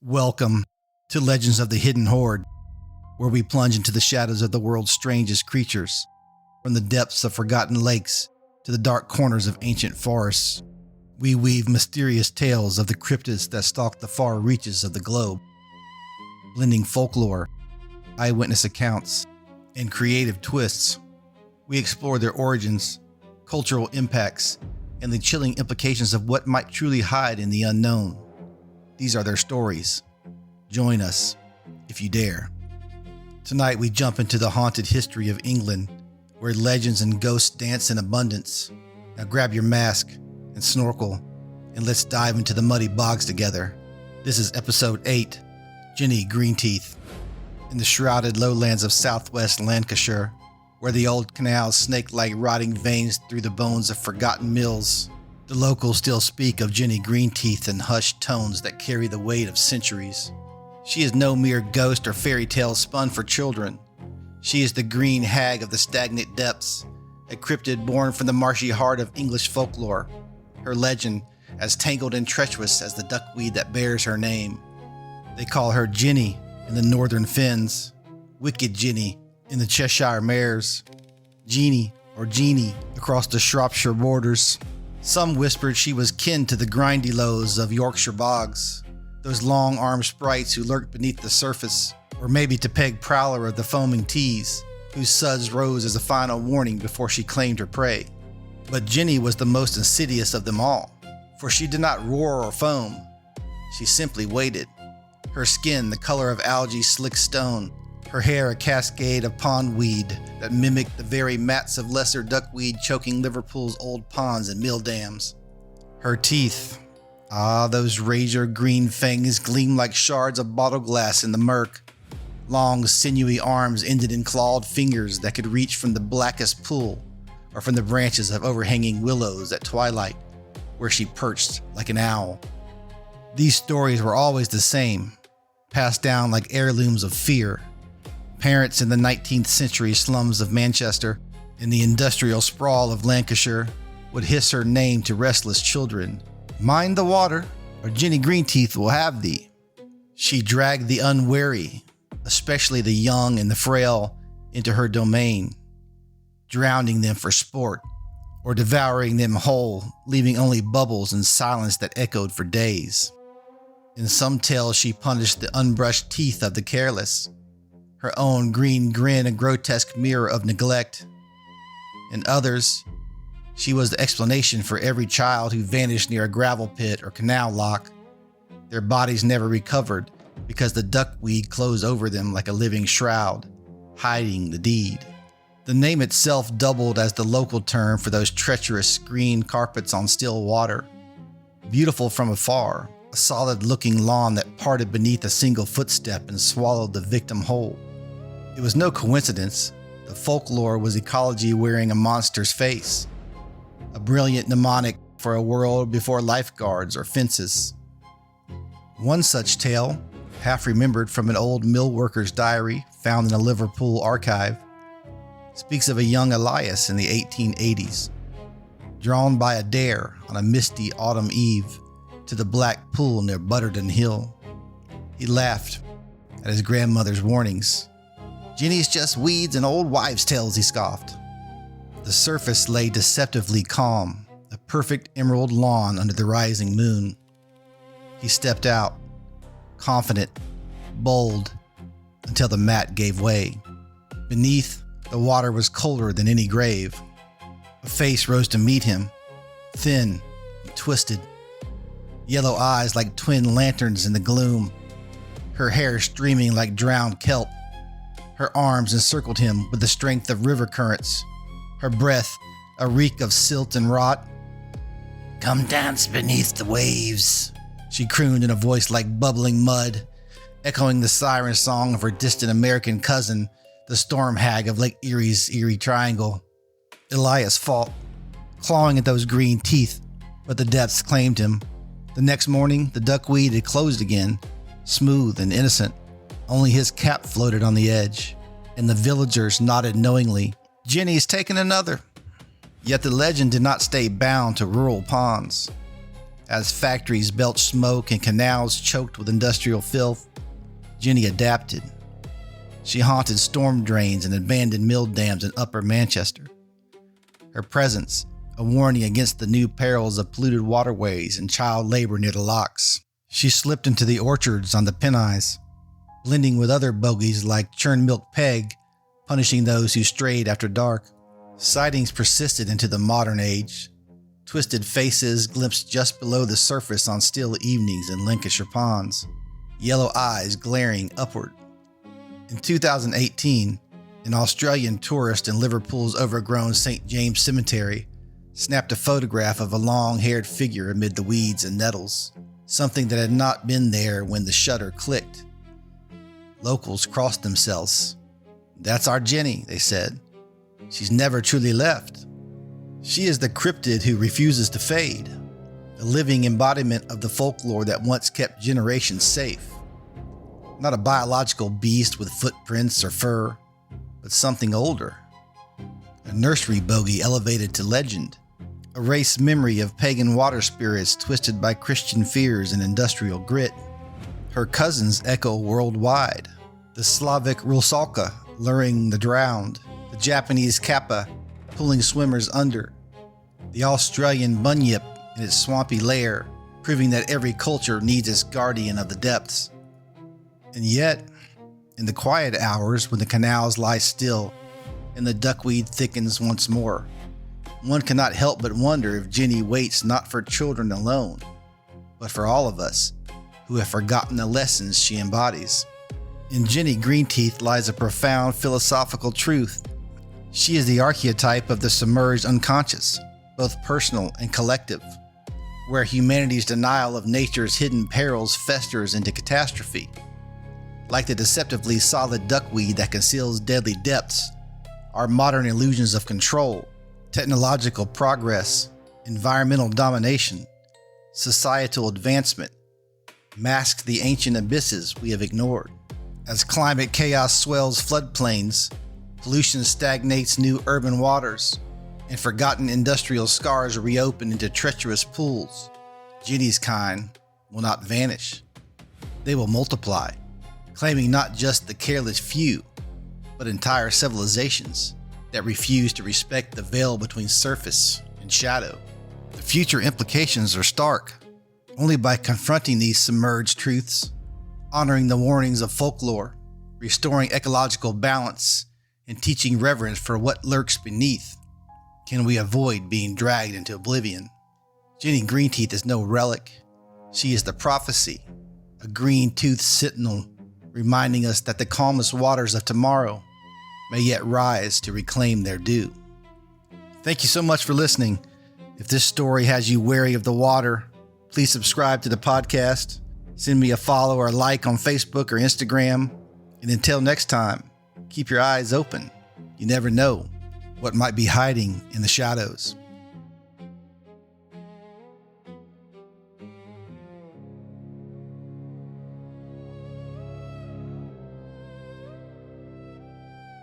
Welcome to Legends of the Hidden Horde, where we plunge into the shadows of the world's strangest creatures, from the depths of forgotten lakes to the dark corners of ancient forests. We weave mysterious tales of the cryptids that stalk the far reaches of the globe, blending folklore, eyewitness accounts, and creative twists. We explore their origins, cultural impacts, and the chilling implications of what might truly hide in the unknown. These are their stories. Join us, if you dare. Tonight we jump into the haunted history of England, where legends and ghosts dance in abundance. Now grab your mask and snorkel, and let's dive into the muddy bogs together. This is episode 8, Jenny Greenteeth. In the shrouded lowlands of southwest Lancashire, where the old canals snake like rotting veins through the bones of forgotten mills, the locals still speak of Jenny Greenteeth in hushed tones that carry the weight of centuries. She is no mere ghost or fairy tale spun for children. She is the green hag of the stagnate depths, a cryptid born from the marshy heart of English folklore. Her legend as tangled and treacherous as the duckweed that bears her name. They call her Jenny in the northern fens, Wicked Jenny in the Cheshire Mares, Jeannie or Jeannie across the Shropshire borders. Some whispered she was kin to the grindy lows of Yorkshire bogs, those long-armed sprites who lurked beneath the surface, or maybe to Peg Prowler of the foaming Tees, whose suds rose as a final warning before she claimed her prey. But Jenny was the most insidious of them all, for she did not roar or foam. She simply waited, her skin the color of algae slick stone, her hair a cascade of pondweed that mimicked the very mats of lesser duckweed choking Liverpool's old ponds and mill dams. Her teeth, those razor green fangs gleamed like shards of bottle glass in the murk. Long sinewy arms ended in clawed fingers that could reach from the blackest pool or from the branches of overhanging willows at twilight, where she perched like an owl. These stories were always the same, passed down like heirlooms of fear. Parents in the 19th century slums of Manchester and the industrial sprawl of Lancashire would hiss her name to restless children. Mind the water, or Jenny Greenteeth will have thee. She dragged the unwary, especially the young and the frail, into her domain, drowning them for sport, or devouring them whole, leaving only bubbles and silence that echoed for days. In some tales she punished the unbrushed teeth of the careless, her own green grin a grotesque mirror of neglect. In others, she was the explanation for every child who vanished near a gravel pit or canal lock. Their bodies never recovered because the duckweed closed over them like a living shroud, hiding the deed. The name itself doubled as the local term for those treacherous green carpets on still water. Beautiful from afar, a solid-looking lawn that parted beneath a single footstep and swallowed the victim whole. It was no coincidence. The folklore was ecology wearing a monster's face, a brilliant mnemonic for a world before lifeguards or fences. One such tale, half remembered from an old mill worker's diary found in a Liverpool archive, speaks of a young Elias in the 1880s, drawn by a dare on a misty autumn eve to the black pool near Butterton Hill. He laughed at his grandmother's warnings. "Jenny's just weeds and old wives' tales," he scoffed. The surface lay deceptively calm, a perfect emerald lawn under the rising moon. He stepped out, confident, bold, until the mat gave way. Beneath, the water was colder than any grave. A face rose to meet him, thin and twisted, yellow eyes like twin lanterns in the gloom, her hair streaming like drowned kelp. Her arms encircled him with the strength of river currents, her breath a reek of silt and rot. "Come dance beneath the waves," she crooned in a voice like bubbling mud, echoing the siren song of her distant American cousin, the storm hag of Lake Erie's Erie Triangle. Elias fought, clawing at those green teeth, but the depths claimed him. The next morning, the duckweed had closed again, smooth and innocent. Only his cap floated on the edge, and the villagers nodded knowingly. "Jenny's taken another." Yet the legend did not stay bound to rural ponds. As factories belched smoke and canals choked with industrial filth, Jenny adapted. She haunted storm drains and abandoned mill dams in Upper Manchester. Her presence, a warning against the new perils of polluted waterways and child labor near the locks. She slipped into the orchards on the Pennines, blending with other bogies like churned milk peg, punishing those who strayed after dark. Sightings persisted into the modern age. Twisted faces glimpsed just below the surface on still evenings in Lancashire ponds, yellow eyes glaring upward. In 2018, an Australian tourist in Liverpool's overgrown St. James Cemetery snapped a photograph of a long-haired figure amid the weeds and nettles, something that had not been there when the shutter clicked. Locals crossed themselves. "That's our Jenny," they said. "She's never truly left. She is the cryptid who refuses to fade, a living embodiment of the folklore that once kept generations safe. Not a biological beast with footprints or fur, but something older. A nursery bogey elevated to legend, a race memory of pagan water spirits twisted by Christian fears and industrial grit. Her cousins echo worldwide. The Slavic rusalka luring the drowned, the Japanese kappa pulling swimmers under, the Australian bunyip in its swampy lair, proving that every culture needs its guardian of the depths. And yet, in the quiet hours when the canals lie still and the duckweed thickens once more, one cannot help but wonder if Jenny waits not for children alone, but for all of us who have forgotten the lessons she embodies. In Jenny Greenteeth lies a profound philosophical truth. She is the archetype of the submerged unconscious, both personal and collective, where humanity's denial of nature's hidden perils festers into catastrophe. Like the deceptively solid duckweed that conceals deadly depths, our modern illusions of control, technological progress, environmental domination, societal advancement, mask the ancient abysses we have ignored. As climate chaos swells floodplains, pollution stagnates new urban waters, and forgotten industrial scars reopen into treacherous pools, Jenny's kind will not vanish. They will multiply, claiming not just the careless few, but entire civilizations that refuse to respect the veil between surface and shadow. The future implications are stark. Only by confronting these submerged truths, honoring the warnings of folklore, restoring ecological balance, and teaching reverence for what lurks beneath, can we avoid being dragged into oblivion. Jenny Greenteeth is no relic. She is the prophecy, a green-toothed sentinel reminding us that the calmest waters of tomorrow may yet rise to reclaim their due. Thank you so much for listening. If this story has you wary of the water, please subscribe to the podcast, send me a follow or like on Facebook or Instagram, and until next time, keep your eyes open. You never know what might be hiding in the shadows.